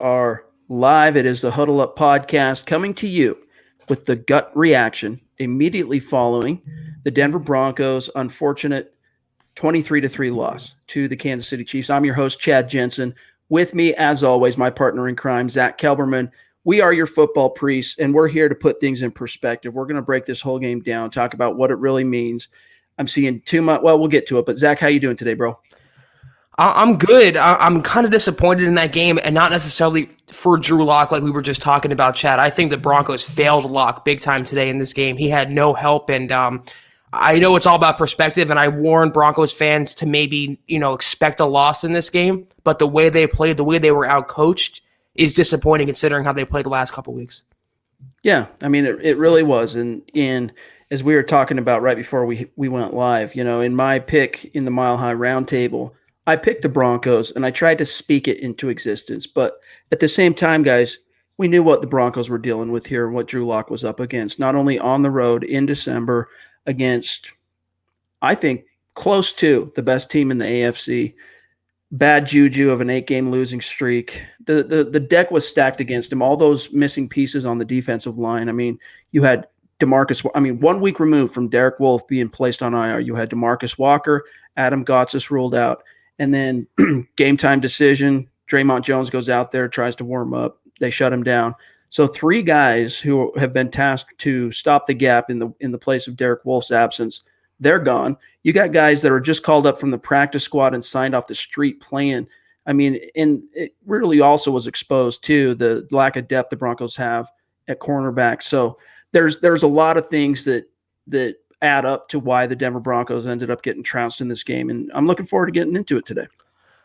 are live. It is the Huddle Up podcast coming to you with the gut reaction immediately following the Denver Broncos' unfortunate 23-3 loss to the Kansas City Chiefs. I'm your host, Chad Jensen. With me, as always, my partner in crime, Zach Kelberman. We are your football priests, and we're here to put things in perspective. We're going to break this whole game down, talk about what it really means. I'm seeing too much. Well, we'll get to it. But, Zach, how you doing today, bro? I'm good. I'm kind of disappointed in that game, and not necessarily for Drew Lock like we were just talking about, Chad. I think the Broncos failed Lock big time today in this game. He had no help, and I know it's all about perspective, and I warned Broncos fans to maybe, expect a loss in this game, but the way they played, the way they were outcoached is disappointing considering how they played the last couple weeks. Yeah, I mean, it really was. And as we were talking about right before we went live, in my pick in the Mile High Roundtable, I picked the Broncos, and I tried to speak it into existence. But at the same time, guys, we knew what the Broncos were dealing with here and what Drew Lock was up against, not only on the road in December against, I think, close to the best team in the AFC, bad juju of an 8-game losing streak. The deck was stacked against him, all those missing pieces on the defensive line. I mean, you had 1 week removed from Derek Wolfe being placed on IR, you had DeMarcus Walker, Adam Gotsis ruled out. And then game time decision, Draymond Jones goes out there, tries to warm up. They shut him down. So 3 guys who have been tasked to stop the gap in the place of Derek Wolfe's absence, they're gone. You got guys that are just called up from the practice squad and signed off the street playing. I mean, and it really also was exposed to the lack of depth the Broncos have at cornerback. So there's a lot of things that add up to why the Denver Broncos ended up getting trounced in this game. And I'm looking forward to getting into it today.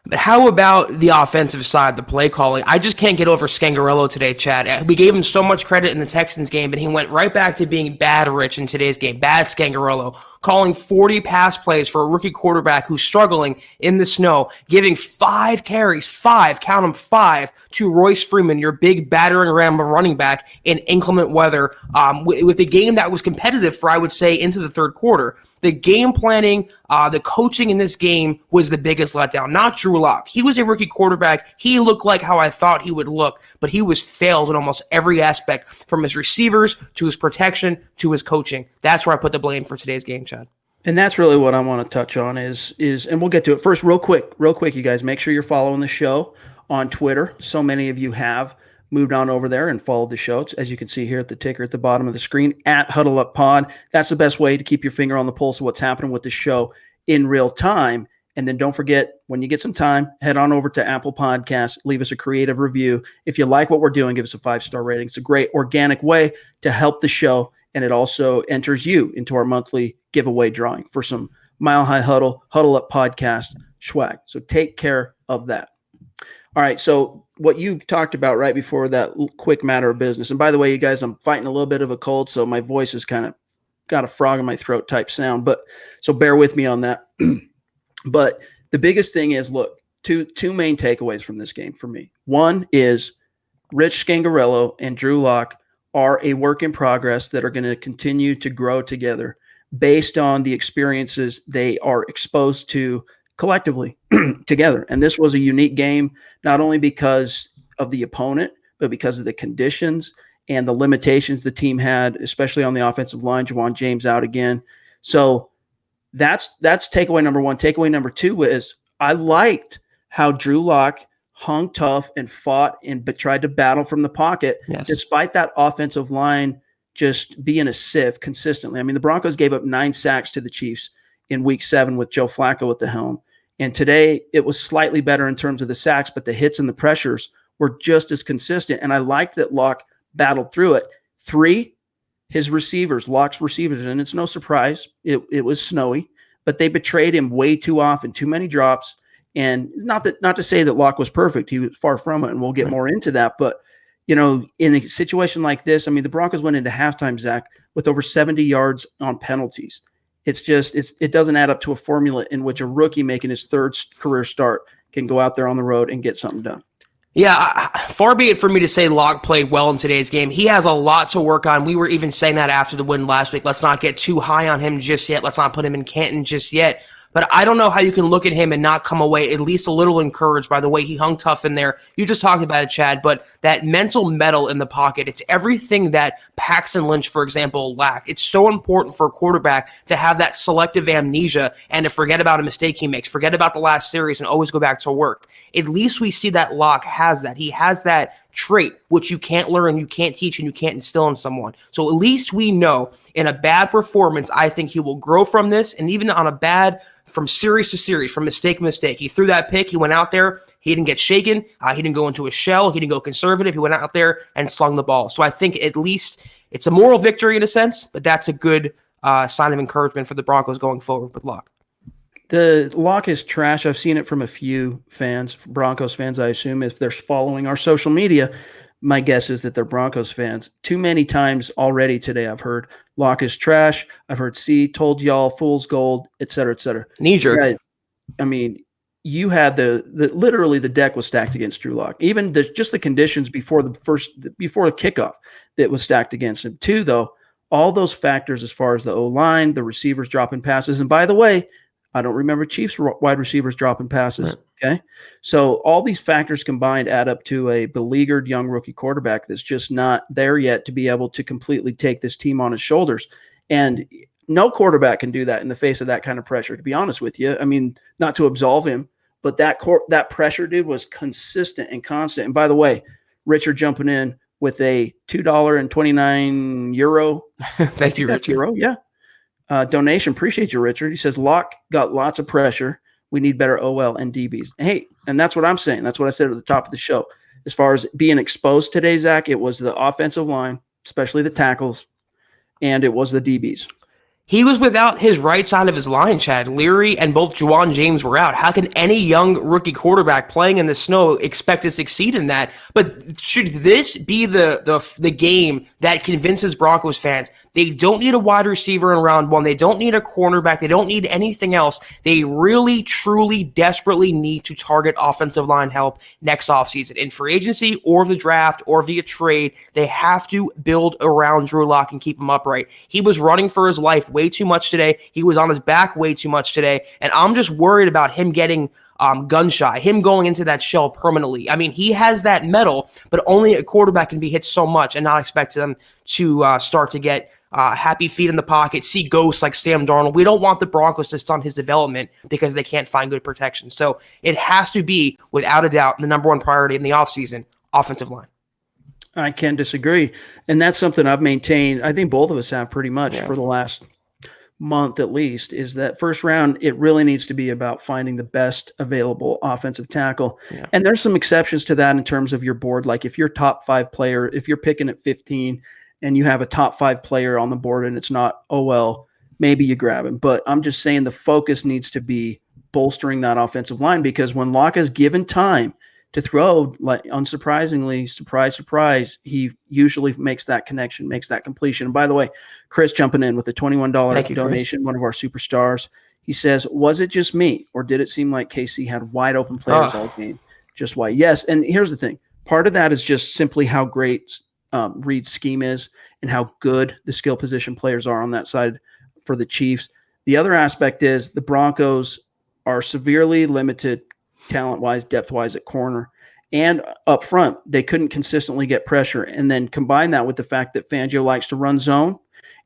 But how about the offensive side, the play calling? I just can't get over Scangarello today, Chad. We gave him so much credit in the Texans game, but he went right back to being bad Rich in today's game. Bad Scangarello, calling 40 pass plays for a rookie quarterback who's struggling in the snow, giving 5 carries, count them 5, to Royce Freeman, your big battering ram of running back in inclement weather, with a game that was competitive for, I would say, into the third quarter. The game planning, the coaching in this game was the biggest letdown. Not Drew Lock. He was a rookie quarterback. He looked like how I thought he would look, but he was failed in almost every aspect, from his receivers to his protection to his coaching. That's where I put the blame for today's game, Chad. And that's really what I want to touch on is, and we'll get to it first, real quick, you guys, make sure you're following the show on Twitter. So many of you have moved on over there and followed the show. It's, as you can see here at the ticker at the bottom of the screen, at Huddle Up Pod. That's the best way to keep your finger on the pulse of what's happening with the show in real time. And then don't forget, when you get some time, head on over to Apple Podcasts, leave us a creative review. If you like what we're doing, give us a 5-star rating. It's a great organic way to help the show, and it also enters you into our monthly giveaway drawing for some Mile High Huddle Up Podcast swag. So take care of that. All right, so what you talked about right before that quick matter of business, and by the way, you guys, I'm fighting a little bit of a cold, so my voice is kind of got a frog in my throat type sound, but so bear with me on that. But the biggest thing is, look, two main takeaways from this game for me. One is Rich Scangarello and Drew Lock are a work in progress that are going to continue to grow together based on the experiences they are exposed to collectively together. And this was a unique game, not only because of the opponent, but because of the conditions and the limitations the team had, especially on the offensive line. JaJuan James out again. So that's takeaway number 1. Takeaway number 2 is I liked how Drew Lock hung tough and fought but tried to battle from the pocket, yes, despite that offensive line just being a sieve consistently. I mean, the Broncos gave up 9 sacks to the Chiefs in week 7 with Joe Flacco at the helm. And today it was slightly better in terms of the sacks, but the hits and the pressures were just as consistent. And I liked that Lock battled through it. 3, his receivers, Lock's receivers, and it's no surprise, it was snowy, but they betrayed him way too often, too many drops. And not to say that Lock was perfect. He was far from it, and we'll get more into that. But, in a situation like this, I mean, the Broncos went into halftime, Zach, with over 70 yards on penalties. It doesn't add up to a formula in which a rookie making his 3rd career start can go out there on the road and get something done. Yeah, far be it for me to say Lock played well in today's game. He has a lot to work on. We were even saying that after the win last week. Let's not get too high on him just yet. Let's not put him in Canton just yet. But I don't know how you can look at him and not come away at least a little encouraged by the way he hung tough in there. You just talked about it, Chad, but that mental mettle in the pocket, it's everything that Paxton Lynch, for example, lacked. It's so important for a quarterback to have that selective amnesia and to forget about a mistake he makes, forget about the last series, and always go back to work. At least we see that Locke has that. He has that trait, which you can't learn, you can't teach, and you can't instill in someone. So at least we know in a bad performance, I think he will grow from this, and even on a bad, from series to series, from mistake to mistake. He threw that pick, he went out there, he didn't get shaken, he didn't go into a shell, he didn't go conservative, he went out there and slung the ball. So I think at least it's a moral victory in a sense, but that's a good sign of encouragement for the Broncos going forward with Locke. The Locke is trash. I've seen it from a few fans, Broncos fans, I assume. If they're following our social media, my guess is that they're Broncos fans. Too many times already today I've heard Locke is trash. I've heard told y'all, fool's gold, et cetera, et cetera. Knee jerk. Yeah, I mean, you had literally the deck was stacked against Drew Lock. Even just the conditions before the kickoff that was stacked against him. Two, though, all those factors as far as the O-line, the receivers dropping passes. And by the way, I don't remember Chiefs wide receivers dropping passes. Right. Okay. So all these factors combined add up to a beleaguered young rookie quarterback that's just not there yet to be able to completely take this team on his shoulders. And no quarterback can do that in the face of that kind of pressure, to be honest with you. I mean, not to absolve him, but that pressure, dude, was consistent and constant. And by the way, Richard jumping in with a €2.29. Thank you, Richard. Euro, yeah. Donation. Appreciate you, Richard. He says, Locke got lots of pressure. We need better OL and DBs. Hey, and that's what I'm saying. That's what I said at the top of the show. As far as being exposed today, Zach, it was the offensive line, especially the tackles, and it was the DBs. He was without his right side of his line, Chad. Leary and both JaJuan James were out. How can any young rookie quarterback playing in the snow expect to succeed in that? But should this be the game that convinces Broncos fans they don't need a wide receiver in round one, they don't need a cornerback, they don't need anything else. They really, truly, desperately need to target offensive line help next offseason. In free agency or the draft or via trade, they have to build around Drew Lock and keep him upright. He was running for his life way too much today. He was on his back way too much today. And I'm just worried about him getting gun shy, him going into that shell permanently. I mean, he has that metal, but only a quarterback can be hit so much and not expect them to start to get happy feet in the pocket, see ghosts like Sam Darnold. We don't want the Broncos to stunt his development because they can't find good protection. So it has to be, without a doubt, the number one priority in the offseason, offensive line. I can't disagree. And that's something I've maintained, I think both of us have pretty much for the last month at least, is that first round, it really needs to be about finding the best available offensive tackle. Yeah. And there's some exceptions to that in terms of your board. Like if you're top 5 player, if you're picking at 15 and you have a top 5 player on the board and it's not OL, maybe you grab him. But I'm just saying the focus needs to be bolstering that offensive line, because when Locke is given time to throw, like unsurprisingly, surprise, he usually makes that connection, makes that completion. And by the way, Chris jumping in with a $21 donation, Chris. One of our superstars. He says, was it just me, or did it seem like KC had wide open players all game? Just why? Yes. And here's the thing. Part of that is just simply how great Reed's scheme is and how good the skill position players are on that side for the Chiefs. The other aspect is the Broncos are severely limited talent-wise, depth-wise at corner and up front. They couldn't consistently get pressure. And then combine that with the fact that Fangio likes to run zone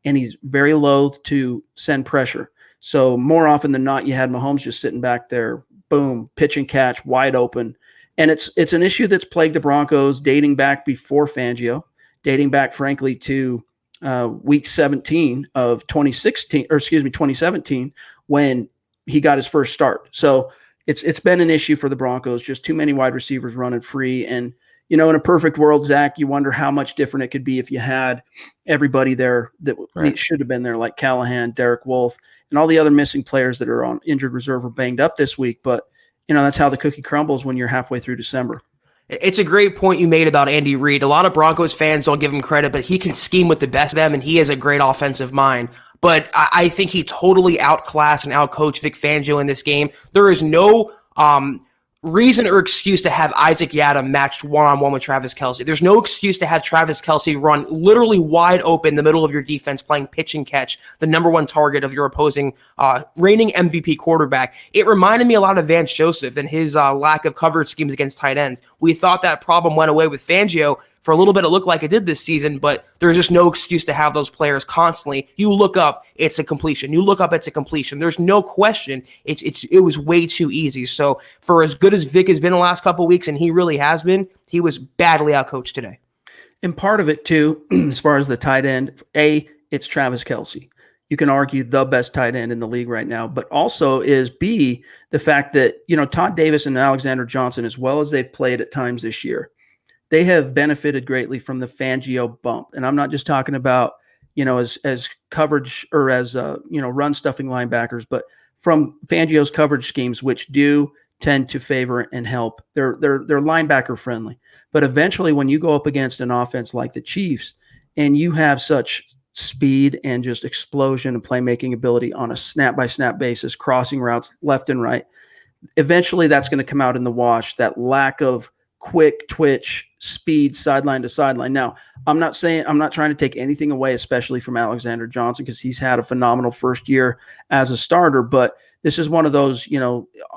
and he's very loath to send pressure. So more often than not, you had Mahomes just sitting back there, boom, pitch and catch, wide open. And it's an issue that's plagued the Broncos dating back before Fangio, dating back, frankly, to week 17 of 2017, when he got his first start. So it's been an issue for the Broncos, just too many wide receivers running free. And, you know, in a perfect world, Zach, you wonder how much different it could be if you had everybody there that should have been there, like Callahan, Derek Wolfe, and all the other missing players that are on injured reserve or banged up this week. But, you know, that's how the cookie crumbles when you're halfway through December. It's a great point you made about Andy Reid. A lot of Broncos fans don't give him credit, but he can scheme with the best of them, and he has a great offensive mind. But I think he totally outclassed and outcoached Vic Fangio in this game. There is no reason or excuse to have Isaac Yiadom matched one-on-one with Travis Kelce. There's no excuse to have Travis Kelce run literally wide open in the middle of your defense, playing pitch and catch, the number one target of your opposing reigning MVP quarterback. It reminded me a lot of Vance Joseph and his lack of coverage schemes against tight ends. We thought that problem went away with Fangio. For a little bit, it looked like it did this season, but there's just no excuse to have those players constantly. You look up, it's a completion. You look up, it's a completion. There's no question. It was way too easy. So for as good as Vic has been the last couple of weeks, and he really has been, he was badly outcoached today. And part of it too, as far as the tight end, it's Travis Kelce. You can argue the best tight end in the league right now, but also is B, the fact that, Todd Davis and Alexander Johnson, as well as they've played at times this year, they have benefited greatly from the Fangio bump. And I'm not just talking about, as coverage or as, run stuffing linebackers, but from Fangio's coverage schemes, which do tend to favor and help. They're linebacker friendly. But eventually when you go up against an offense like the Chiefs and you have such speed and just explosion and playmaking ability on a snap by snap basis, crossing routes left and right, eventually that's going to come out in the wash, that lack of quick twitch speed sideline to sideline. Now, I'm not trying to take anything away, especially from Alexander Johnson, because he's had a phenomenal first year as a starter. But this is one of those,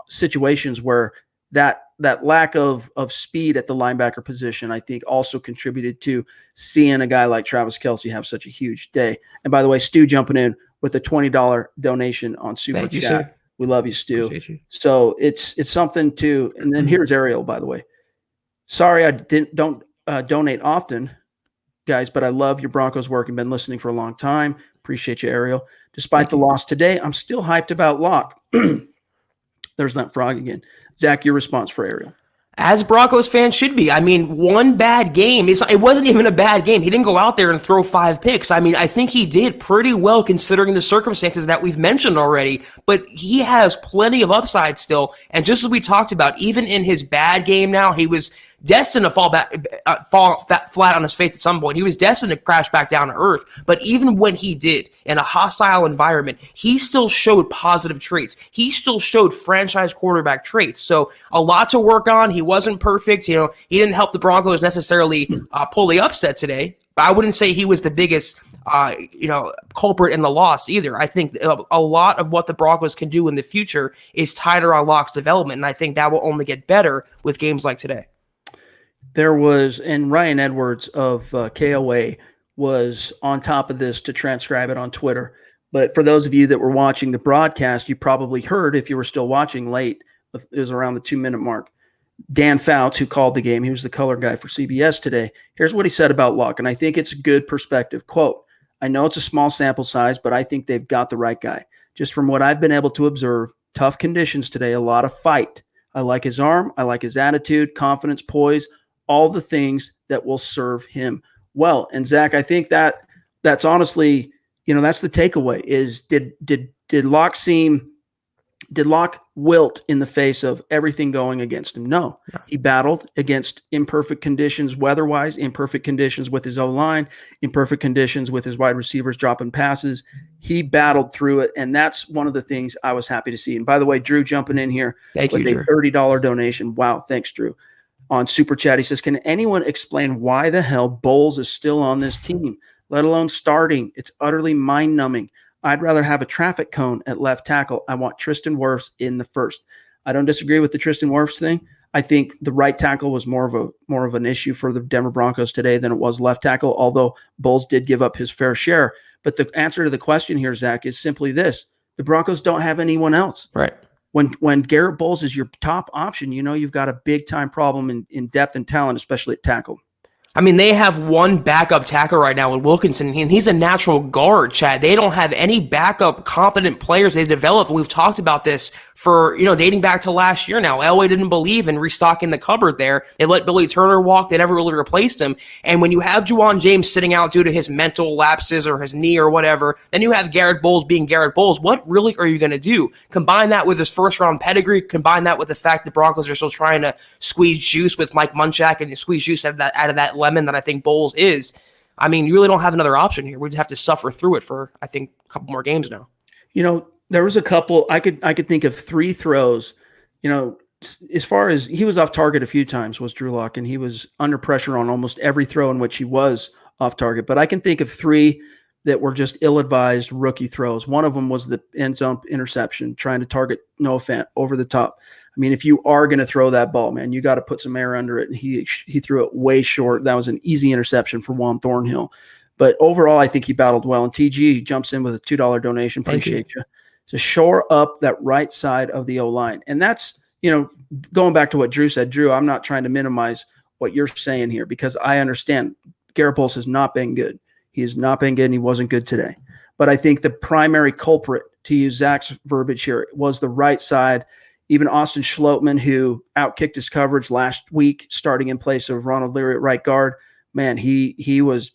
situations where that lack of speed at the linebacker position, I think, also contributed to seeing a guy like Travis Kelce have such a huge day. And by the way, Stu jumping in with a $20 donation on Super Chat. Sir. We love you, Stu. You. So it's something to. And then here's Ariel, by the way. Sorry, I don't donate often, guys, but I love your Broncos work and been listening for a long time. Appreciate you, Ariel. Despite the loss today, I'm still hyped about Locke. There's that frog again. Zach, your response for Ariel. As Broncos fans should be. I mean, one bad game. It wasn't even a bad game. He didn't go out there and throw 5 picks. I mean, I think he did pretty well considering the circumstances that we've mentioned already. But he has plenty of upside still. And just as we talked about, even in his bad game now, he was destined to fall flat on his face at some point. He was destined to crash back down to earth. But even when he did, in a hostile environment, he still showed positive traits. He still showed franchise quarterback traits. So a lot to work on. He wasn't perfect. He didn't help the Broncos necessarily pull the upset today. But I wouldn't say he was the biggest culprit in the loss either. I think a lot of what the Broncos can do in the future is tighter on Locke's development, and I think that will only get better with games like today. There was, and Ryan Edwards of KOA was on top of this to transcribe it on Twitter. But for those of you that were watching the broadcast, you probably heard, if you were still watching late, it was around the 2-minute mark, Dan Fouts, who called the game, he was the color guy for CBS today. Here's what he said about Luck, and I think it's a good perspective. Quote, I know it's a small sample size, but I think they've got the right guy. Just from what I've been able to observe, tough conditions today, a lot of fight. I like his arm. I like his attitude, confidence, poise, all the things that will serve him well. And Zach, I think that's honestly, that's the takeaway is did Locke wilt in the face of everything going against him? No. He battled against imperfect conditions weather-wise, imperfect conditions with his O-line, imperfect conditions with his wide receivers dropping passes. He battled through it, and that's one of the things I was happy to see. And by the way, Drew jumping in here with a $30 donation. Wow, thanks, Drew. On Super Chat, he says, can anyone explain why the hell Bowles is still on this team, let alone starting? It's utterly mind-numbing. I'd rather have a traffic cone at left tackle. I want Tristan Wirfs in the first. I don't disagree with the Tristan Wirfs thing. I think the right tackle was more of an issue for the Denver Broncos today than it was left tackle, although Bowles did give up his fair share. But the answer to the question here, Zach, is simply this. The Broncos don't have anyone else. Right. When Garrett Bowles is your top option, you've got a big-time problem in depth and talent, especially at tackle. I mean, they have one backup tackle right now in Wilkinson, and he's a natural guard, Chad. They don't have any backup competent players they developed. We've talked about this for, dating back to last year now. Elway didn't believe in restocking the cupboard there. They let Billy Turner walk. They never really replaced him. And when you have JaJuan James sitting out due to his mental lapses or his knee or whatever, then you have Garrett Bowles being Garrett Bowles. What really are you going to do? Combine that with his first-round pedigree, combine that with the fact the Broncos are still trying to squeeze juice with Mike Munchak and squeeze juice out of that lemon that I think Bowles is. I mean, you really don't have another option here. We just have to suffer through it for, I think, a couple more games now. There was a couple. I could think of 3 throws. as far as he was off target a few times was Drew Lock, and he was under pressure on almost every throw in which he was off target. But I can think of 3 that were just ill-advised rookie throws. One of them was the end zone interception, trying to target Noah Fant over the top. I mean, if you are going to throw that ball, man, you got to put some air under it. And he threw it way short. That was an easy interception for Juan Thornhill. But overall, I think he battled well. And TG jumps in with a $2 donation. Appreciate you. To shore up that right side of the O-line. And that's, going back to what Drew said. Drew, I'm not trying to minimize what you're saying here because I understand Garrett Bowles has not been good. He has not been good, and he wasn't good today. But I think the primary culprit, to use Zach's verbiage here, was the right side. Even Austin Schlottman, who outkicked his coverage last week, starting in place of Ronald Leary at right guard, man, he was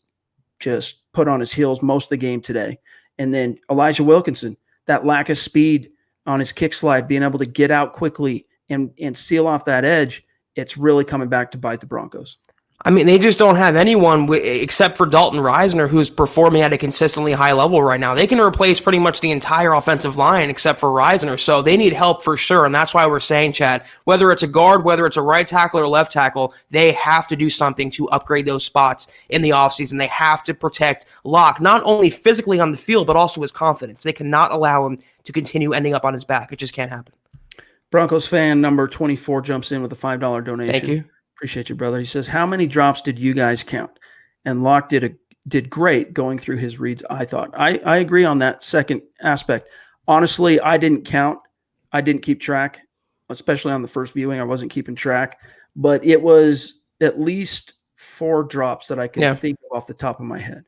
just put on his heels most of the game today. And then Elijah Wilkinson, that lack of speed on his kick slide, being able to get out quickly and seal off that edge, it's really coming back to bite the Broncos. I mean, they just don't have anyone except for Dalton Reisner, who's performing at a consistently high level right now. They can replace pretty much the entire offensive line except for Reisner, so they need help for sure, and that's why we're saying, Chad, whether it's a guard, whether it's a right tackle or left tackle, they have to do something to upgrade those spots in the offseason. They have to protect Locke, not only physically on the field, but also his confidence. They cannot allow him to continue ending up on his back. It just can't happen. Broncos fan number 24 jumps in with a $5 donation. Thank you. Appreciate you, brother. He says, how many drops did you guys count? And Locke did great going through his reads, I thought. I agree on that second aspect. Honestly, I didn't count. I didn't keep track, especially on the first viewing. I wasn't keeping track. But it was at least 4 drops that I could think of off the top of my head.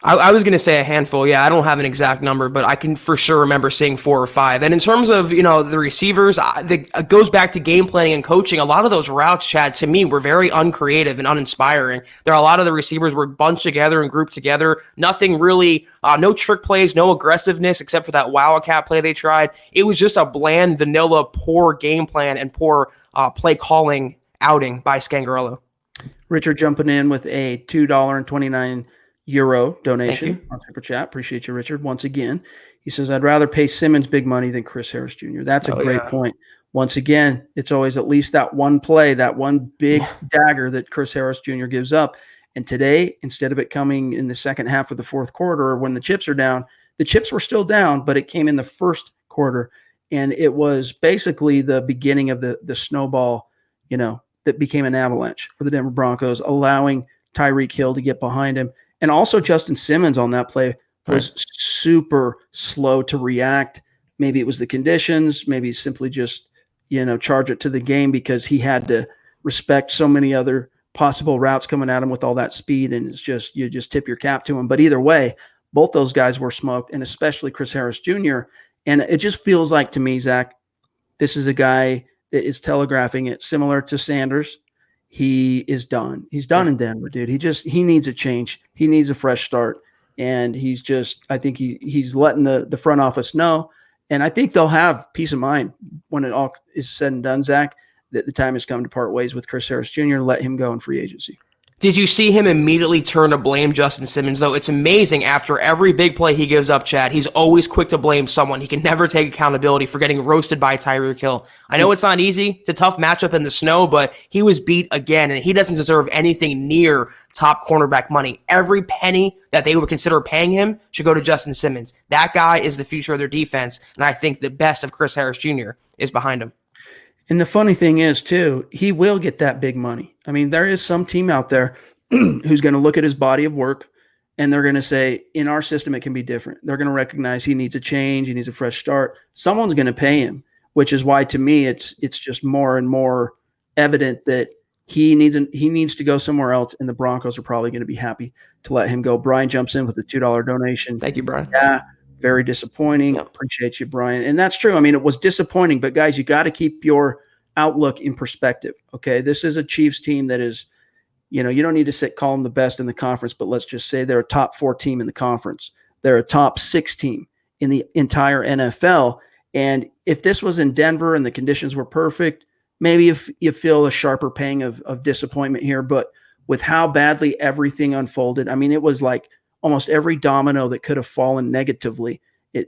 I was going to say a handful. Yeah, I don't have an exact number, but I can for sure remember seeing 4 or 5. And in terms of, the receivers, it goes back to game planning and coaching. A lot of those routes, Chad, to me, were very uncreative and uninspiring. There are a lot of the receivers were bunched together and grouped together. Nothing really, no trick plays, no aggressiveness, except for that Wildcat play they tried. It was just a bland, vanilla, poor game plan and poor play calling outing by Scangarello. Richard jumping in with a $2.29 donation on Super Chat. Appreciate you, Richard. Once again, he says, I'd rather pay Simmons big money than Chris Harris Jr. That's a great point. Once again, it's always at least that one play, that one big dagger that Chris Harris Jr. gives up. And today, instead of it coming in the second half of the fourth quarter when the chips are down, the chips were still down, but it came in the first quarter. And it was basically the beginning of the snowball, that became an avalanche for the Denver Broncos, allowing Tyreek Hill to get behind him. And also Justin Simmons on that play was super slow to react. Maybe it was the conditions, maybe simply just, charge it to the game because he had to respect so many other possible routes coming at him with all that speed. And it's just, you just tip your cap to him. But either way, both those guys were smoked, and especially Chris Harris Jr. And it just feels like to me, Zach, this is a guy that is telegraphing it similar to Sanders. He is done. He's done in Denver, dude. He needs a change. He needs a fresh start. And I think he's letting the front office know. And I think they'll have peace of mind when it all is said and done, Zach, that the time has come to part ways with Chris Harris Jr., let him go in free agency. Did you see him immediately turn to blame Justin Simmons, though? It's amazing. After every big play he gives up, Chad, he's always quick to blame someone. He can never take accountability for getting roasted by Tyreek Hill. I know it's not easy. It's a tough matchup in the snow, but he was beat again, and he doesn't deserve anything near top cornerback money. Every penny that they would consider paying him should go to Justin Simmons. That guy is the future of their defense, and I think the best of Chris Harris Jr. is behind him. And the funny thing is, too, he will get that big money. I mean, there is some team out there who's going to look at his body of work, and they're going to say, in our system, it can be different. They're going to recognize he needs a change. He needs a fresh start. Someone's going to pay him, which is why, to me, it's just more and more evident that he needs to go somewhere else, and the Broncos are probably going to be happy to let him go. Brian jumps in with a $2 donation. Thank you, Brian. Yeah, very disappointing. Yep. Appreciate you, Brian. And that's true. I mean, it was disappointing, but guys, you got to keep your outlook in perspective. Okay, this is a Chiefs team that is, you don't need to call them the best in the conference, but let's just say they're a top 4 team in the conference. They're a top 6 team in the entire NFL. And if this was in Denver and the conditions were perfect, maybe if you feel a sharper pang of disappointment here. But with how badly everything unfolded, I mean, it was like almost every domino that could have fallen negatively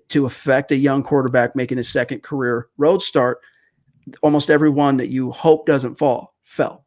to affect a young quarterback making his second career road start. almost every one that you hope doesn't fall fell.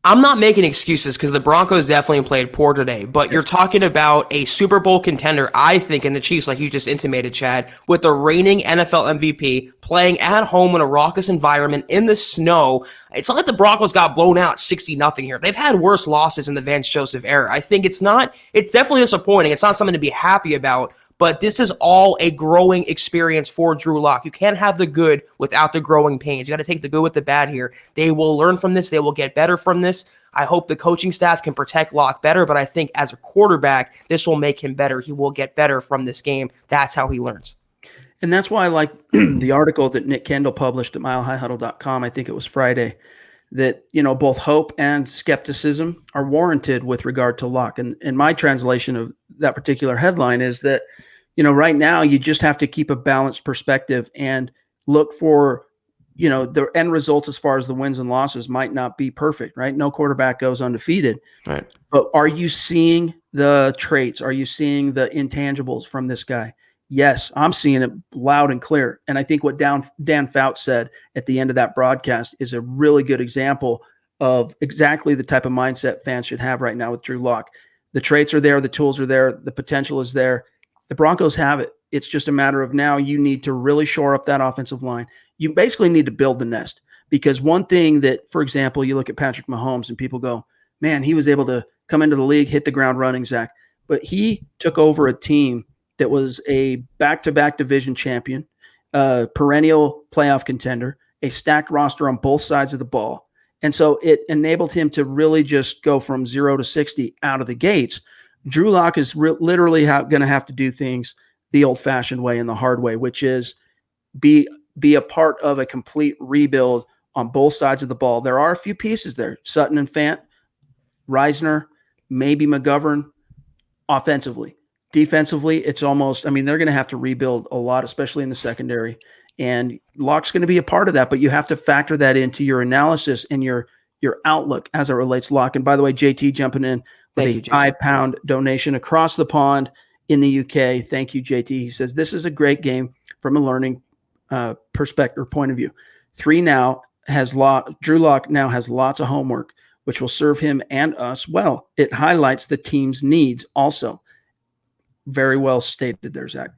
I'm not making excuses because the Broncos definitely played poor today, but you're talking about a Super Bowl contender, I think, in the Chiefs, like you just intimated, Chad, with the reigning NFL MVP playing at home in a raucous environment in the snow. It's not like the Broncos got blown out 60-0 here. They've had worse losses in the Vance Joseph era. I think it's definitely disappointing. It's not something to be happy about. But this is all a growing experience for Drew Lock. You can't have the good without the growing pains. You got to take the good with the bad here. They will learn from this. They will get better from this. I hope the coaching staff can protect Lock better, but I think as a quarterback, this will make him better. He will get better from this game. That's how he learns. And that's why I like the article that Nick Kendall published at milehighhuddle.com. I think it was Friday, that, both hope and skepticism are warranted with regard to Lock. And my translation of that particular headline is that, right now you just have to keep a balanced perspective and look for, the end results as far as the wins and losses might not be perfect, right? No quarterback goes undefeated. Right. But are you seeing the traits? Are you seeing the intangibles from this guy? Yes, I'm seeing it loud and clear. And I think what Dan Fouts said at the end of that broadcast is a really good example of exactly the type of mindset fans should have right now with Drew Lock. The traits are there. The tools are there. The potential is there. The Broncos have it. It's just a matter of now you need to really shore up that offensive line. You basically need to build the nest, because one thing that, for example, you look at Patrick Mahomes and people go, man, he was able to come into the league, hit the ground running, Zach. But he took over a team that was a back-to-back division champion, perennial playoff contender, a stacked roster on both sides of the ball. And so it enabled him to really just go from 0 to 60 out of the gates. Drew Lock is literally going to have to do things the old-fashioned way and the hard way, which is be a part of a complete rebuild on both sides of the ball. There are a few pieces there: Sutton and Fant, Reisner, maybe McGovern. Offensively. Defensively, it's almost, they're going to have to rebuild a lot, especially in the secondary. And Lock's going to be a part of that, but you have to factor that into your analysis and your outlook as it relates to Lock. And by the way, JT jumping in with a £5 donation across the pond in the UK. Thank you, JT. He says, this is a great game from a learning perspective or point of view. Drew Lock now has lots of homework, which will serve him and us well. It highlights the team's needs also. Very well stated there, Zach.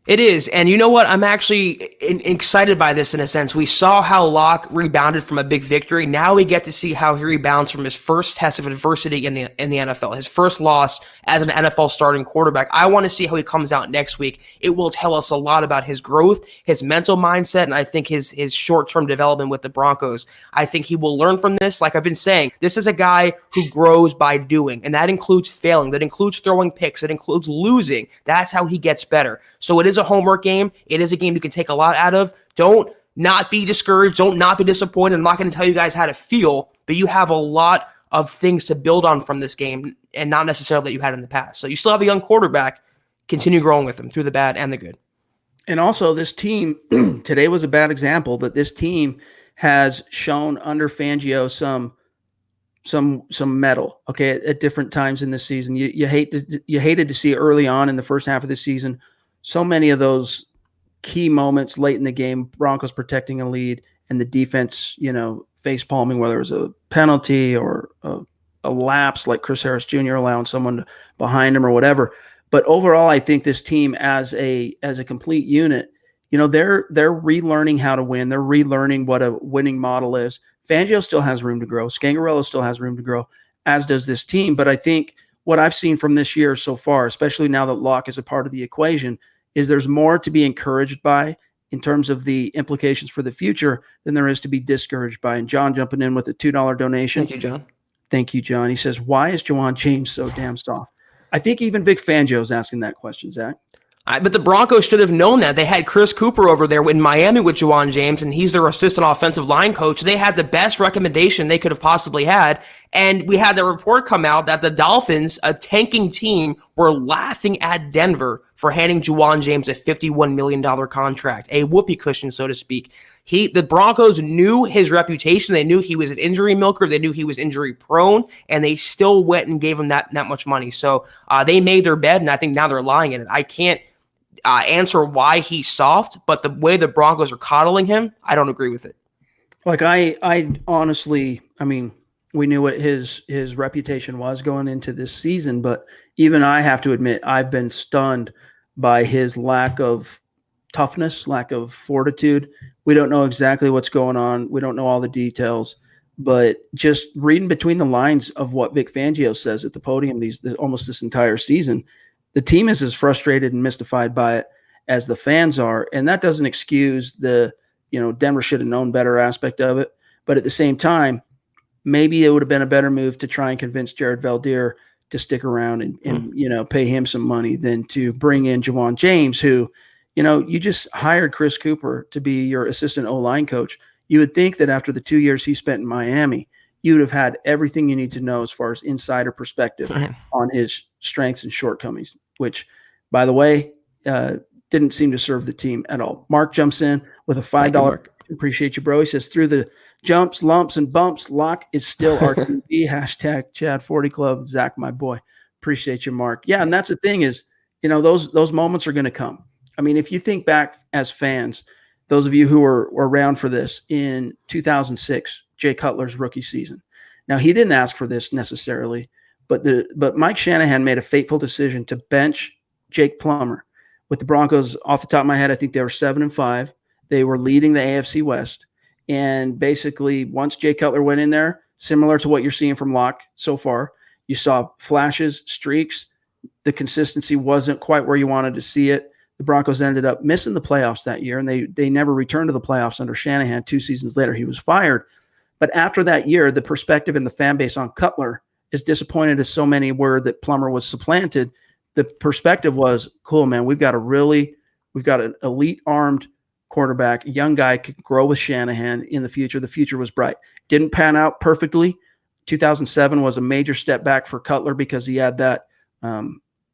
It is. And you know what? I'm actually excited by this in a sense. We saw how Locke rebounded from a big victory. Now we get to see how he rebounds from his first test of adversity in the NFL, his first loss as an NFL starting quarterback. I want to see how he comes out next week. It will tell us a lot about his growth, his mental mindset, and I think his short-term development with the Broncos. I think he will learn from this. Like I've been saying, this is a guy who grows by doing, and that includes failing. That includes throwing picks. It includes losing. That's how he gets better. So it is a homework game. It is a game you can take a lot out of. Don't not be discouraged. Don't not be disappointed. I'm not going to tell you guys how to feel, but you have a lot of things to build on from this game, and not necessarily that you had in the past. So you still have a young quarterback. Continue growing with him through the bad and the good. And also this team, today was a bad example, but this team has shown under Fangio some mettle, okay, at different times in this season. You hated to see early on in the first half of the season so many of those key moments late in the game, Broncos protecting a lead and the defense, face palming, whether it was a penalty or a lapse like Chris Harris Jr. allowing someone behind him or whatever. But overall, I think this team as a complete unit, they're relearning how to win. They're relearning what a winning model is. Fangio still has room to grow. Scangarello still has room to grow, as does this team. But I think what I've seen from this year so far, especially now that Locke is a part of the equation, is there's more to be encouraged by in terms of the implications for the future than there is to be discouraged by. And John jumping in with a $2 donation. Thank you, John. Thank you, John. He says, why is JaJuan James so damn soft? I think even Vic Fangio is asking that question, Zach. But the Broncos should have known that. They had Chris Cooper over there in Miami with JaJuan James, and he's their assistant offensive line coach. They had the best recommendation they could have possibly had. And we had the report come out that the Dolphins, a tanking team, were laughing at Denver for handing JaJuan James a $51 million contract, a whoopee cushion, so to speak. The Broncos knew his reputation. They knew he was an injury milker. They knew he was injury prone, and they still went and gave him that much money. So they made their bed, and I think now they're lying in it. I can't answer why he's soft, but the way the Broncos are coddling him, I don't agree with it. Like I honestly, I mean, we knew what his reputation was going into this season, but even I have to admit, I've been stunned by his lack of toughness, lack of fortitude. We don't know exactly what's going on. We don't know all the details, but just reading between the lines of what Vic Fangio says at the podium almost this entire season, the team is as frustrated and mystified by it as the fans are, and that doesn't excuse the Denver should have known better aspect of it. But at the same time, maybe it would have been a better move to try and convince Jared Valdir to stick around and pay him some money than to bring in JaJuan James, who, you just hired Chris Cooper to be your assistant O-line coach. You would think that after the 2 years he spent in Miami, you would have had everything you need to know as far as insider perspective on his strengths and shortcomings, which, by the way, didn't seem to serve the team at all. Mark jumps in with a $5. Appreciate you, bro. He says, through the jumps, lumps, and bumps, Locke is still our QB. Hashtag Chad 40 Club. Zach, my boy. Appreciate you, Mark. Yeah, and that's the thing is, those moments are going to come. I mean, if you think back as fans, those of you who were around for this in 2006, Jay Cutler's rookie season. Now, he didn't ask for this necessarily, but Mike Shanahan made a fateful decision to bench Jake Plummer. With the Broncos, off the top of my head, I think they were 7-5. They were leading the AFC West. And basically, once Jay Cutler went in there, similar to what you're seeing from Locke so far, you saw flashes, streaks. The consistency wasn't quite where you wanted to see it. The Broncos ended up missing the playoffs that year, and they never returned to the playoffs under Shanahan. 2 seasons later, he was fired. But after that year, the perspective in the fan base on Cutler, as disappointed as so many were that Plummer was supplanted, the perspective was, cool, man, we've got an elite armed quarterback, a young guy could grow with Shanahan in the future. The future was bright. Didn't pan out perfectly. 2007 was a major step back for Cutler because he had that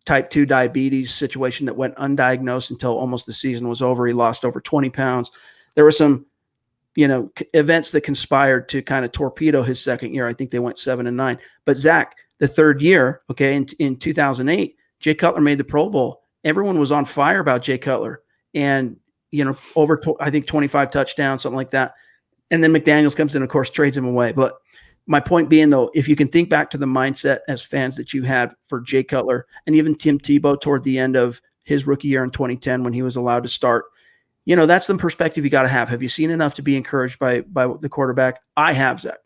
type 2 diabetes situation that went undiagnosed until almost the season was over. He lost over 20 pounds. There were some, events that conspired to kind of torpedo his second year. I think they went 7-9. But Zach, the third year, okay, in 2008, Jay Cutler made the Pro Bowl. Everyone was on fire about Jay Cutler. And over, I think, 25 touchdowns, something like that. And then McDaniels comes in, of course, trades him away. But my point being, though, if you can think back to the mindset as fans that you had for Jay Cutler and even Tim Tebow toward the end of his rookie year in 2010 when he was allowed to start, that's the perspective you got to have. Have you seen enough to be encouraged by the quarterback? I have, Zach.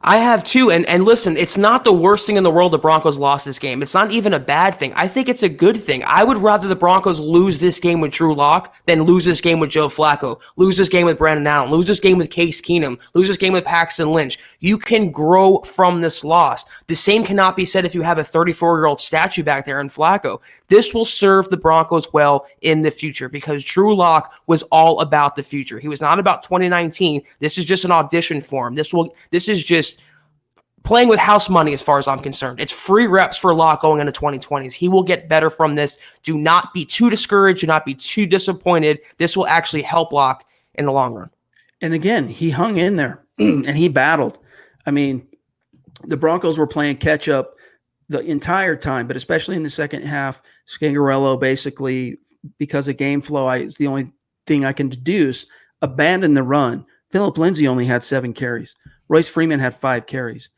I have too, and listen, it's not the worst thing in the world the Broncos lost this game. It's not even a bad thing. I think it's a good thing. I would rather the Broncos lose this game with Drew Lock than lose this game with Joe Flacco, lose this game with Brandon Allen, lose this game with Case Keenum, lose this game with Paxton Lynch. You can grow from this loss. The same cannot be said if you have a 34-year-old statue back there in Flacco. This will serve the Broncos well in the future because Drew Lock was all about the future. He was not about 2019. This is just an audition for him. This is just playing with house money as far as I'm concerned. It's free reps for Locke going into 2020s. He will get better from this. Do not be too discouraged. Do not be too disappointed. This will actually help Locke in the long run. And again, he hung in there and he battled. I mean, the Broncos were playing catch up the entire time, but especially in the second half, Scangarello basically, because of game flow, it's the only thing I can deduce, abandoned the run. Phillip Lindsay only had 7 carries. Royce Freeman had 5 carries.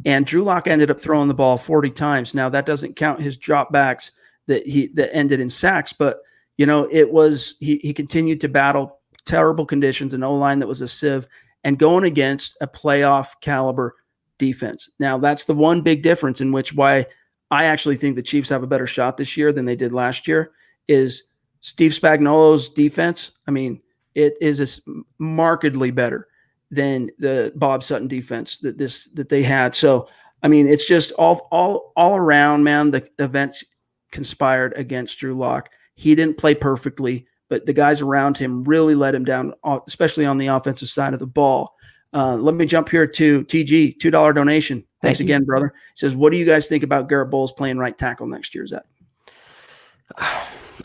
And Drew Lock ended up throwing the ball 40 times. Now, that doesn't count his dropbacks that ended in sacks, but it was he continued to battle terrible conditions, an O-line that was a sieve, and going against a playoff caliber defense. Now, that's the one big difference in why I actually think the Chiefs have a better shot this year than they did last year is Steve Spagnuolo's defense. I mean, it is markedly better than the Bob Sutton defense that they had. So, I mean, it's just all around, man. The events conspired against Drew Lock. He didn't play perfectly, but the guys around him really let him down, especially on the offensive side of the ball. Let me jump here to TG, $2 donation. Thanks again, brother. He says, what do you guys think about Garrett Bowles playing right tackle next year, Zach?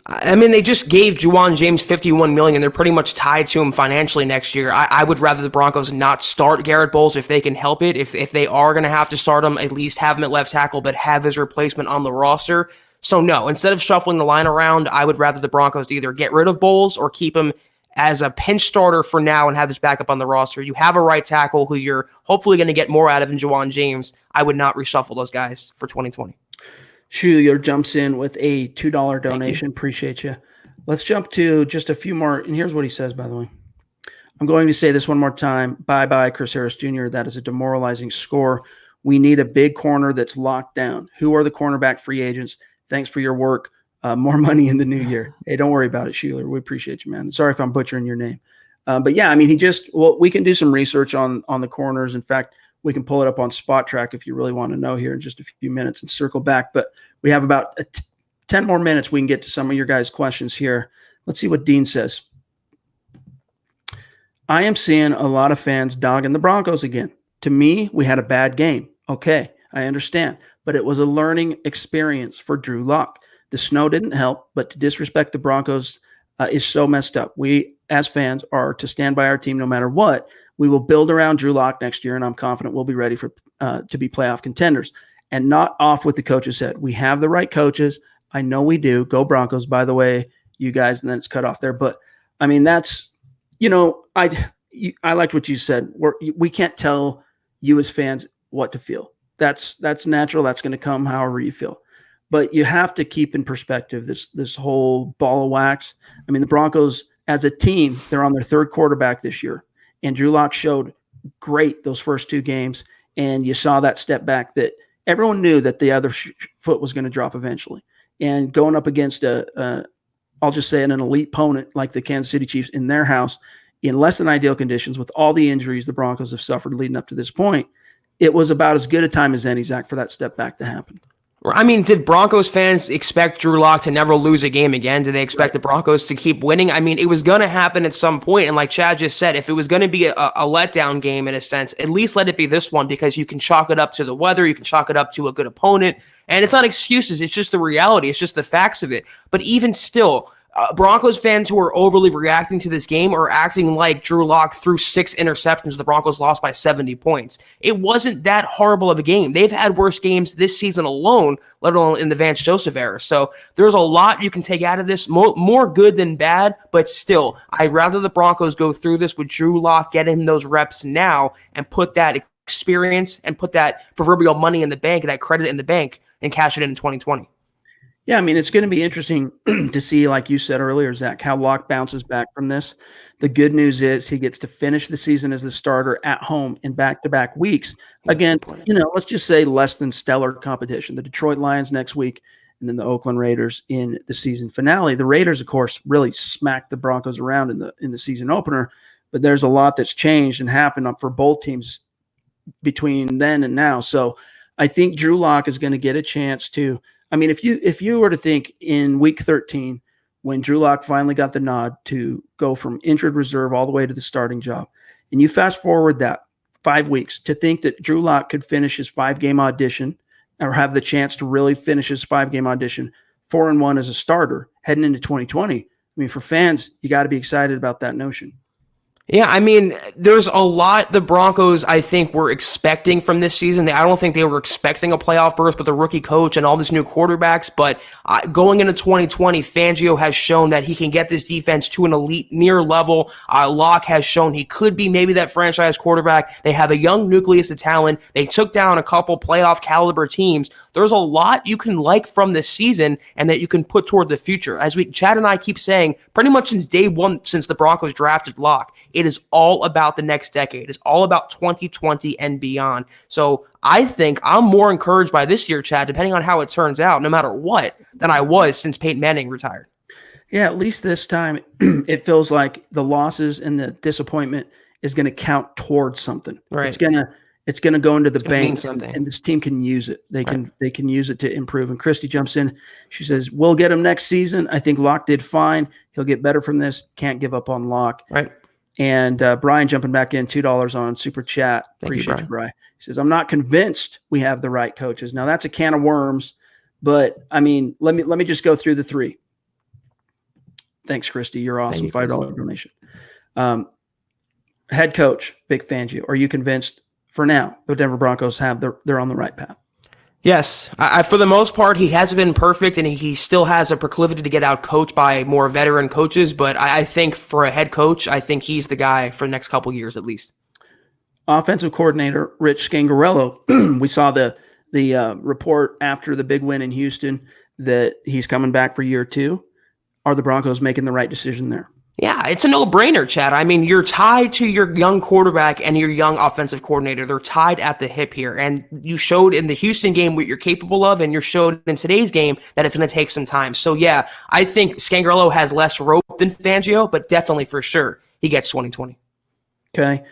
I mean, they just gave JaJuan James $51 million. They're pretty much tied to him financially next year. I would rather the Broncos not start Garrett Bowles if they can help it. If they are going to have to start him, at least have him at left tackle, but have his replacement on the roster. So no, instead of shuffling the line around, I would rather the Broncos either get rid of Bowles or keep him as a pinch starter for now and have his backup on the roster. You have a right tackle who you're hopefully going to get more out of in JaJuan James. I would not reshuffle those guys for 2020. Schuler jumps in with a $2 donation. Appreciate you. Let's jump to just a few more. And here's what he says, by the way. I'm going to say this one more time. Bye-bye, Chris Harris Jr. That is a demoralizing score. We need a big corner that's locked down. Who are the cornerback free agents? Thanks for your work. More money in the new year. Hey, don't worry about it, Schuler. We appreciate you, man. Sorry if I'm butchering your name. But yeah, I mean, we can do some research on the corners. In fact, we can pull it up on Spot Track if you really want to know here in just a few minutes and circle back. But we have about 10 more minutes. We can get to some of your guys' questions here. Let's see what Dean says. I am seeing a lot of fans dogging the Broncos again. To me, we had a bad game. Okay, I understand. But it was a learning experience for Drew Lock. The snow didn't help, but to disrespect the Broncos is so messed up. We, as fans, are to stand by our team no matter what. We will build around Drew Lock next year, and I'm confident we'll be ready for to be playoff contenders. And not off what the coaches said. We have the right coaches. I know we do. Go Broncos, by the way, you guys, and then it's cut off there. But, I mean, that's, I liked what you said. We can't tell you as fans what to feel. That's natural. That's going to come however you feel. But you have to keep in perspective this whole ball of wax. I mean, the Broncos, as a team, they're on their third quarterback this year. And Drew Lock showed great those first two games. And you saw that step back that everyone knew that the other foot was going to drop eventually. And going up against I'll just say an elite opponent like the Kansas City Chiefs in their house in less than ideal conditions with all the injuries the Broncos have suffered leading up to this point, it was about as good a time as any, Zach, for that step back to happen. I mean, did Broncos fans expect Drew Lock to never lose a game again? Did they expect the Broncos to keep winning? I mean, it was going to happen at some point. And like Chad just said, if it was going to be a letdown game in a sense, at least let it be this one because you can chalk it up to the weather. You can chalk it up to a good opponent. And it's not excuses. It's just the reality. It's just the facts of it. But even still, Broncos fans who are overly reacting to this game are acting like Drew Lock threw 6 interceptions. The Broncos lost by 70 points. It wasn't that horrible of a game. They've had worse games this season alone, let alone in the Vance Joseph era. So there's a lot you can take out of this, more good than bad, but still, I'd rather the Broncos go through this with Drew Lock, get him those reps now, and put that experience and put that proverbial money in the bank, that credit in the bank, and cash it in 2020. Yeah, I mean, it's going to be interesting to see, like you said earlier, Zach, how Locke bounces back from this. The good news is he gets to finish the season as the starter at home in back-to-back weeks. Again, let's just say less than stellar competition. The Detroit Lions next week and then the Oakland Raiders in the season finale. The Raiders, of course, really smacked the Broncos around in the season opener, but there's a lot that's changed and happened for both teams between then and now. So I think Drew Lock is going to get a chance to – I mean, if you were to think in week 13, when Drew Lock finally got the nod to go from injured reserve all the way to the starting job, and you fast forward that 5 weeks to think that Drew Lock could finish his 5-game audition or have the chance to really finish his 5-game audition 4-1 as a starter heading into 2020. I mean, for fans, you got to be excited about that notion. Yeah, I mean, there's a lot the Broncos, I think, were expecting from this season. I don't think they were expecting a playoff berth with a rookie coach and all these new quarterbacks, but going into 2020, Fangio has shown that he can get this defense to an elite near level. Locke has shown he could be maybe that franchise quarterback. They have a young nucleus of talent. They took down a couple playoff caliber teams. There's a lot you can like from this season and that you can put toward the future. As Chad and I keep saying, pretty much since day one, since the Broncos drafted Locke, it is all about the next decade. It's all about 2020 and beyond. So I think I'm more encouraged by this year, Chad, depending on how it turns out, no matter what, than I was since Peyton Manning retired. Yeah, at least this time it feels like the losses and the disappointment is going to count towards something. Right. It's going to go into the bank, and this team can use it. They can use it to improve. And Christy jumps in. She says, "We'll get him next season. I think Locke did fine. He'll get better from this. Can't give up on Locke." Right. And Brian jumping back in, $2 on Super Chat. Appreciate you, Brian. He says, "I'm not convinced we have the right coaches." Now that's a can of worms, but I mean, let me just go through the three. Thanks, Christy. You're awesome. $5 donation. Head coach, Vic Fangio. Are you convinced for now the Denver Broncos they're on the right path? Yes, for the most part, he hasn't been perfect, and he still has a proclivity to get out coached by more veteran coaches. But I think for a head coach, I think he's the guy for the next couple years at least. Offensive coordinator Rich Scangarello. We saw the report after the big win in Houston that he's coming back for year 2. Are the Broncos making the right decision there? Yeah, it's a no-brainer, Chad. I mean, you're tied to your young quarterback and your young offensive coordinator. They're tied at the hip here. And you showed in the Houston game what you're capable of, and you showed in today's game that it's going to take some time. So, yeah, I think Scangarello has less rope than Fangio, but definitely for sure he gets 2020. Okay.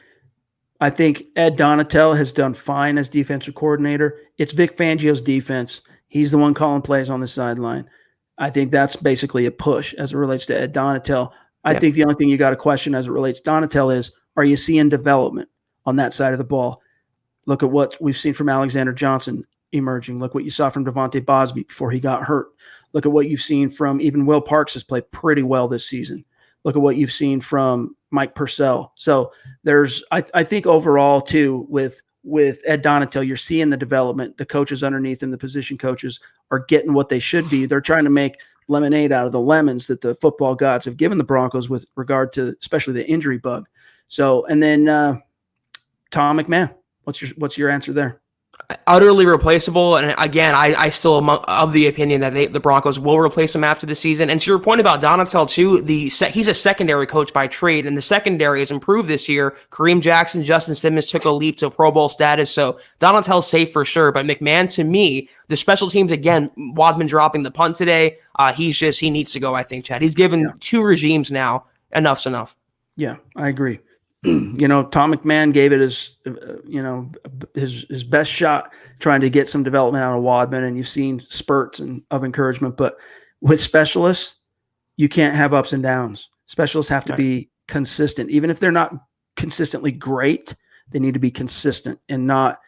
I think Ed Donatel has done fine as defensive coordinator. It's Vic Fangio's defense. He's the one calling plays on the sideline. I think that's basically a push as it relates to Ed Donatel. I think the only thing you got to question as it relates to Donatel is, are you seeing development on that side of the ball? Look at what we've seen from Alexander Johnson emerging. Look what you saw from Devontae Bosby before he got hurt. Look at what you've seen from even Will Parks has played pretty well this season. Look at what you've seen from Mike Purcell. So there's, I think overall too, with Ed Donatel, you're seeing the development. The coaches underneath and the position coaches are getting what they should be. They're trying to make lemonade out of the lemons that the football gods have given the Broncos with regard to especially the injury bug. So, and then Tom McMahon, what's your answer there? Utterly replaceable, and again, I still am of the opinion that the Broncos will replace him after the season. And to your point about Donatel too, he's a secondary coach by trade, and the secondary has improved this year. Kareem Jackson, Justin Simmons took a leap to Pro Bowl status, so Donatel's safe for sure. But McMahon, to me, the special teams again, Wadman dropping the punt today. He needs to go. I think, Chad. He's given 2 regimes now. Enough's enough. Yeah, I agree. Tom McMahon gave it his best shot trying to get some development out of Wadman, and you've seen spurts of encouragement. But with specialists, you can't have ups and downs. Specialists have to be consistent. Even if they're not consistently great, they need to be consistent and not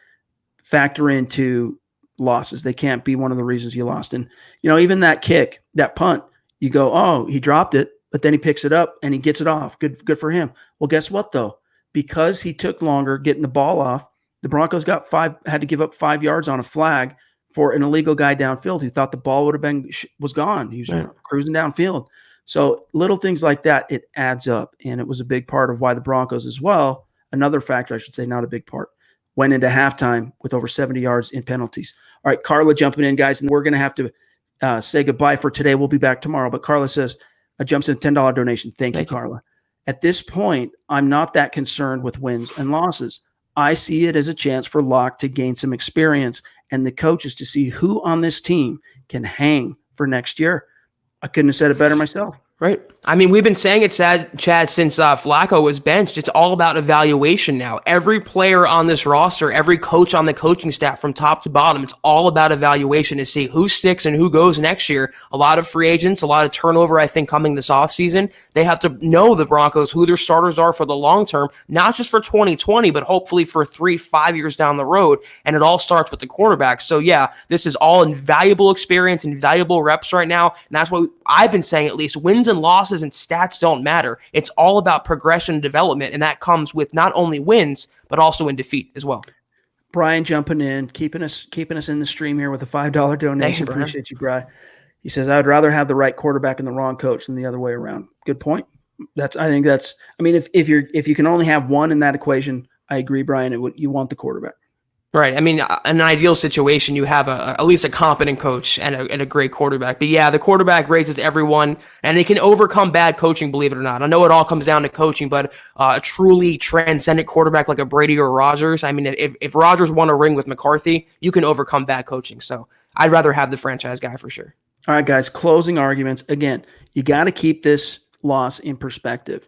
factor into losses. They can't be one of the reasons you lost. And, even that kick, that punt, you go, oh, he dropped it. But then he picks it up and he gets it off. Good for him. Well, guess what, though? Because he took longer getting the ball off, the Broncos had to give up 5 yards on a flag for an illegal guy downfield who thought the ball was gone. He was cruising downfield. So little things like that, it adds up. And it was a big part of why the Broncos as well, another factor, I should say, not a big part, went into halftime with over 70 yards in penalties. All right, Carla jumping in, guys, and we're going to have to say goodbye for today. We'll be back tomorrow. But Carla says, jumps in a $10 donation. Thank you, Carla. At this point, I'm not that concerned with wins and losses. I see it as a chance for Locke to gain some experience and the coaches to see who on this team can hang for next year. I couldn't have said it better myself. Right. I mean, we've been saying it, Chad, since Flacco was benched. It's all about evaluation now. Every player on this roster, every coach on the coaching staff from top to bottom, it's all about evaluation to see who sticks and who goes next year. A lot of free agents, a lot of turnover, I think, coming this offseason. They have to know the Broncos, who their starters are for the long term, not just for 2020, but hopefully for 3-5 years down the road. And it all starts with the quarterback. So, yeah, this is all invaluable experience, invaluable reps right now. And that's what I've been saying, at least. Wins and losses and stats don't matter. It's all about progression and development, and that comes with not only wins, but also in defeat as well. Brian jumping in, keeping us in the stream here with a $5 donation. Appreciate you, Brian. He says, I'd rather have the right quarterback and the wrong coach than the other way around. Good point. If you can only have one in that equation, I agree, Brian. You want the quarterback. Right. I mean, in an ideal situation, you have at least a competent coach and a great quarterback. But yeah, the quarterback raises everyone, and they can overcome bad coaching, believe it or not. I know it all comes down to coaching, but a truly transcendent quarterback like a Brady or Rodgers, I mean, if Rodgers won a ring with McCarthy, you can overcome bad coaching. So I'd rather have the franchise guy for sure. All right, guys, closing arguments. Again, you got to keep this loss in perspective.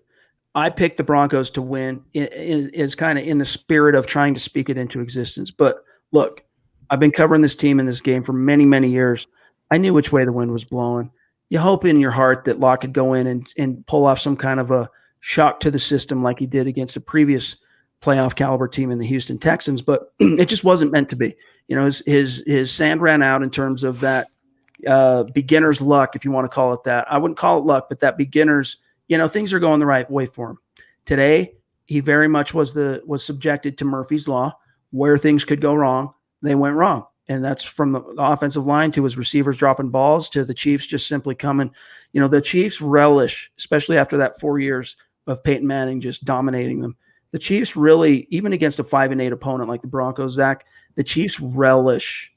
I picked the Broncos to win is kind of in the spirit of trying to speak it into existence. But look, I've been covering this team in this game for many, many years. I knew which way the wind was blowing. You hope in your heart that Locke could go in and pull off some kind of a shock to the system like he did against a previous playoff caliber team in the Houston Texans, but it just wasn't meant to be. His sand ran out in terms of that beginner's luck, if you want to call it that. I wouldn't call it luck, but that beginner's, things are going the right way for him. Today, he very much was subjected to Murphy's Law, where things could go wrong. They went wrong. And that's from the offensive line to his receivers dropping balls to the Chiefs just simply coming. The Chiefs relish, especially after that 4 years of Peyton Manning just dominating them. The Chiefs really, even against a 5-8 opponent like the Broncos, Zach, the Chiefs relish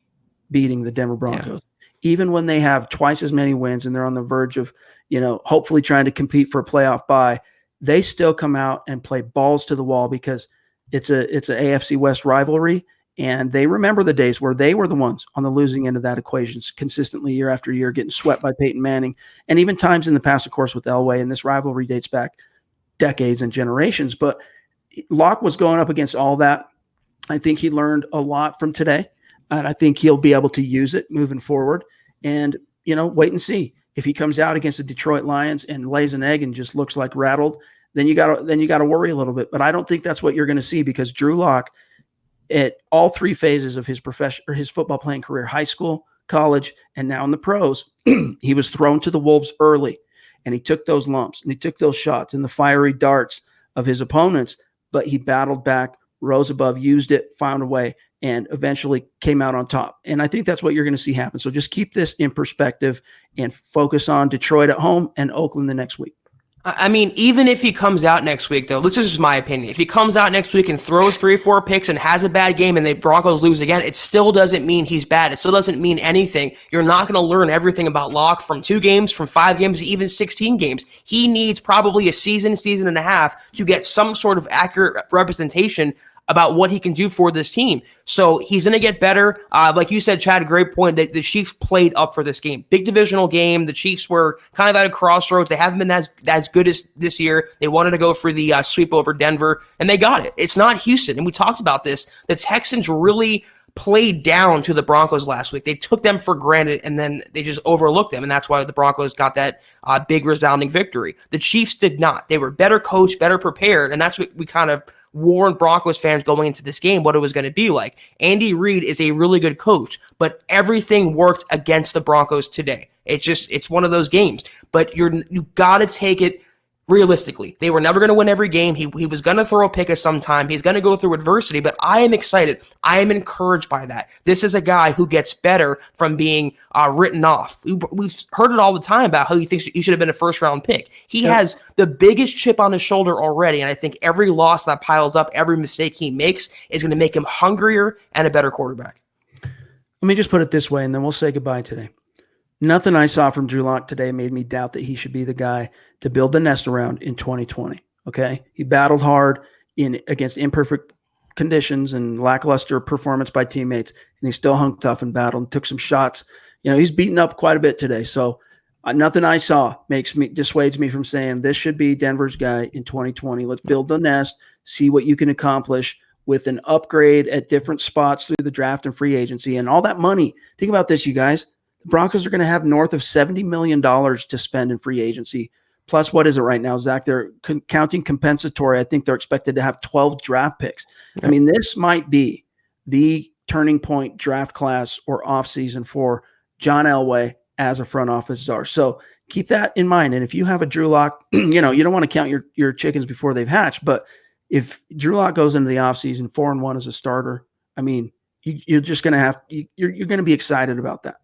beating the Denver Broncos. Yeah. Even when they have twice as many wins and they're on the verge of, hopefully trying to compete for a playoff bye, they still come out and play balls to the wall because it's an AFC West rivalry. And they remember the days where they were the ones on the losing end of that equation consistently year after year, getting swept by Peyton Manning. And even times in the past, of course, with Elway. And this rivalry dates back decades and generations. But Locke was going up against all that. I think he learned a lot from today. And I think he'll be able to use it moving forward. And, wait and see. If he comes out against the Detroit Lions and lays an egg and just looks like rattled, then you got to worry a little bit. But I don't think that's what you're going to see because Drew Lock, at all three phases of his his football playing career, high school, college, and now in the pros, he was thrown to the wolves early, and he took those lumps and he took those shots and the fiery darts of his opponents, but he battled back, rose above, used it, found a way, and eventually came out on top. And I think that's what you're going to see happen. So just keep this in perspective and focus on Detroit at home and Oakland the next week. I mean, even if he comes out next week, though, this is just my opinion. If he comes out next week and throws 3 or 4 picks and has a bad game and the Broncos lose again, it still doesn't mean he's bad. It still doesn't mean anything. You're not going to learn everything about Locke from 2 games, from 5 games, even 16 games. He needs probably a season and a half to get some sort of accurate representation about what he can do for this team. So he's going to get better. Like you said, Chad, a great point that the Chiefs played up for this game. Big divisional game. The Chiefs were kind of at a crossroads. They haven't been as good as this year. They wanted to go for the sweep over Denver, and they got it. It's not Houston, and we talked about this. The Texans really played down to the Broncos last week. They took them for granted, and then they just overlooked them, and that's why the Broncos got that big resounding victory. The Chiefs did not. They were better coached, better prepared, and that's what we kind of warned Broncos fans going into this game what it was going to be like. Andy Reid is a really good coach, but everything worked against the Broncos today. It's one of those games, but you got to take it realistically. They were never going to win every game. He was going to throw a pick at some time. He's going to go through adversity, but I am excited. I am encouraged by that. This is a guy who gets better from being written off. We've heard it all the time about how he thinks he should have been a first-round pick. He has the biggest chip on his shoulder already, and I think every loss that piles up, every mistake he makes is going to make him hungrier and a better quarterback. Let me just put it this way, and then we'll say goodbye today. Nothing I saw from Drew Lock today made me doubt that he should be the guy to build the nest around in 2020. Okay, he battled hard against imperfect conditions and lackluster performance by teammates, and he still hung tough and battled and took some shots. He's beaten up quite a bit today. So nothing I saw dissuades me from saying this should be Denver's guy in 2020. Let's build the nest, see what you can accomplish with an upgrade at different spots through the draft and free agency and all that money. Think about this, you guys. Broncos are going to have north of $70 million to spend in free agency. Plus, what is it right now, Zach? They're counting compensatory. I think they're expected to have 12 draft picks. I mean, this might be the turning point draft class or offseason for John Elway as a front office czar. So keep that in mind. And if you have a Drew Lock, you don't want to count your chickens before they've hatched. But if Drew Lock goes into the offseason 4-1 as a starter, I mean, you're just going to you're going to be excited about that.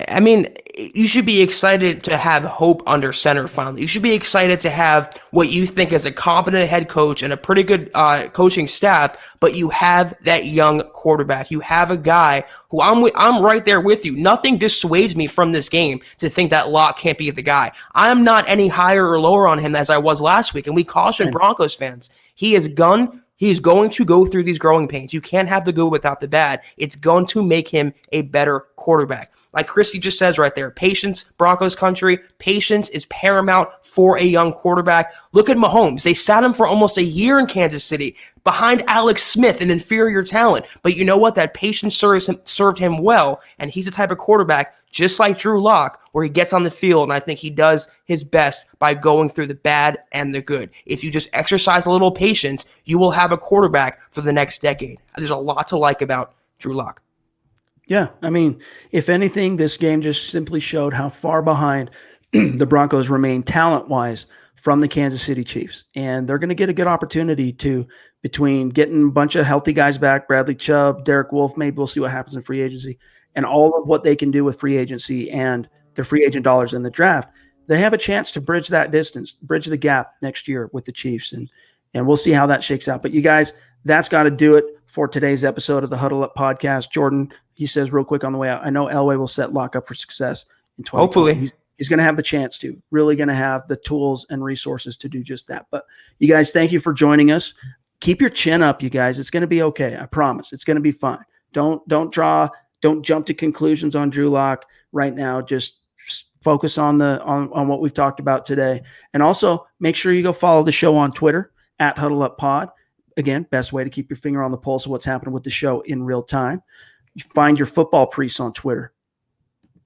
I mean, you should be excited to have hope under center finally. You should be excited to have what you think is a competent head coach and a pretty good coaching staff, but you have that young quarterback. You have a guy who I'm right there with you. Nothing dissuades me from this game to think that Locke can't be the guy. I'm not any higher or lower on him as I was last week, and we caution Broncos fans. He is going to go through these growing pains. You can't have the good without the bad. It's going to make him a better quarterback. Like Christy just says right there, patience, Broncos country, patience is paramount for a young quarterback. Look at Mahomes. They sat him for almost a year in Kansas City behind Alex Smith, an inferior talent. But you know what? That patience served him well, and he's the type of quarterback, just like Drew Lock, where he gets on the field, and I think he does his best by going through the bad and the good. If you just exercise a little patience, you will have a quarterback for the next decade. There's a lot to like about Drew Lock. Yeah, I mean, if anything, this game just simply showed how far behind the Broncos remain talent-wise from the Kansas City Chiefs. And they're going to get a good opportunity to between getting a bunch of healthy guys back, Bradley Chubb, Derek Wolfe, maybe we'll see what happens in free agency, and all of what they can do with free agency and their free agent dollars in the draft, they have a chance to bridge that distance, bridge the gap next year with the Chiefs. And we'll see how that shakes out. But you guys, that's got to do it for today's episode of the Huddle Up podcast. Jordan, he says real quick on the way out, I know Elway will set Lock up for success in 2020. Hopefully. He's going to have the chance to, really going to have the tools and resources to do just that. But you guys, thank you for joining us. Keep your chin up, you guys. It's going to be okay. I promise. It's going to be fine. Don't jump to conclusions on Drew Lock right now. Just focus on what we've talked about today. And also make sure you go follow the show on Twitter at Huddle Up Pod. Again, best way to keep your finger on the pulse of what's happening with the show in real time. You find your football priests on Twitter.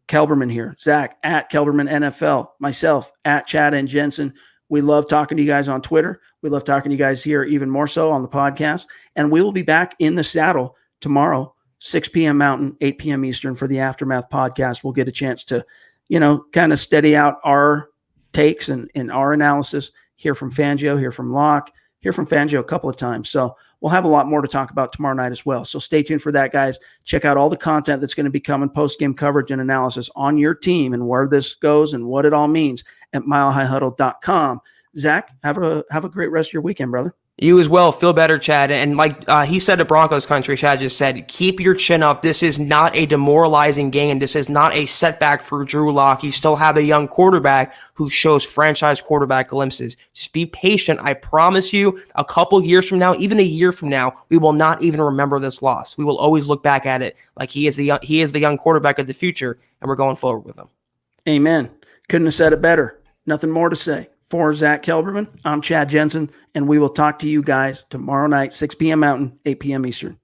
Kelberman here, Zach at Kelberman NFL, myself at Chad and Jensen. We love talking to you guys on Twitter. We love talking to you guys here even more so on the podcast. And we will be back in the saddle tomorrow, 6 p.m. Mountain, 8 p.m. Eastern for the Aftermath podcast. We'll get a chance to, kind of steady out our takes and our analysis, hear from Fangio, hear from Locke, hear from Fangio a couple of times. So we'll have a lot more to talk about tomorrow night as well. So stay tuned for that, guys. Check out all the content that's going to be coming, post-game coverage and analysis on your team and where this goes and what it all means at milehighhuddle.com. Zach, have a great rest of your weekend, brother. You as well. Feel better, Chad. And like he said to Broncos country, Chad just said, keep your chin up. This is not a demoralizing game. This is not a setback for Drew Lock. You still have a young quarterback who shows franchise quarterback glimpses. Just be patient. I promise you, a couple years from now, even a year from now, we will not even remember this loss. We will always look back at it like he is the young quarterback of the future, and we're going forward with him. Amen. Couldn't have said it better. Nothing more to say. For Zach Kelberman, I'm Chad Jensen, and we will talk to you guys tomorrow night, 6 p.m. Mountain, 8 p.m. Eastern.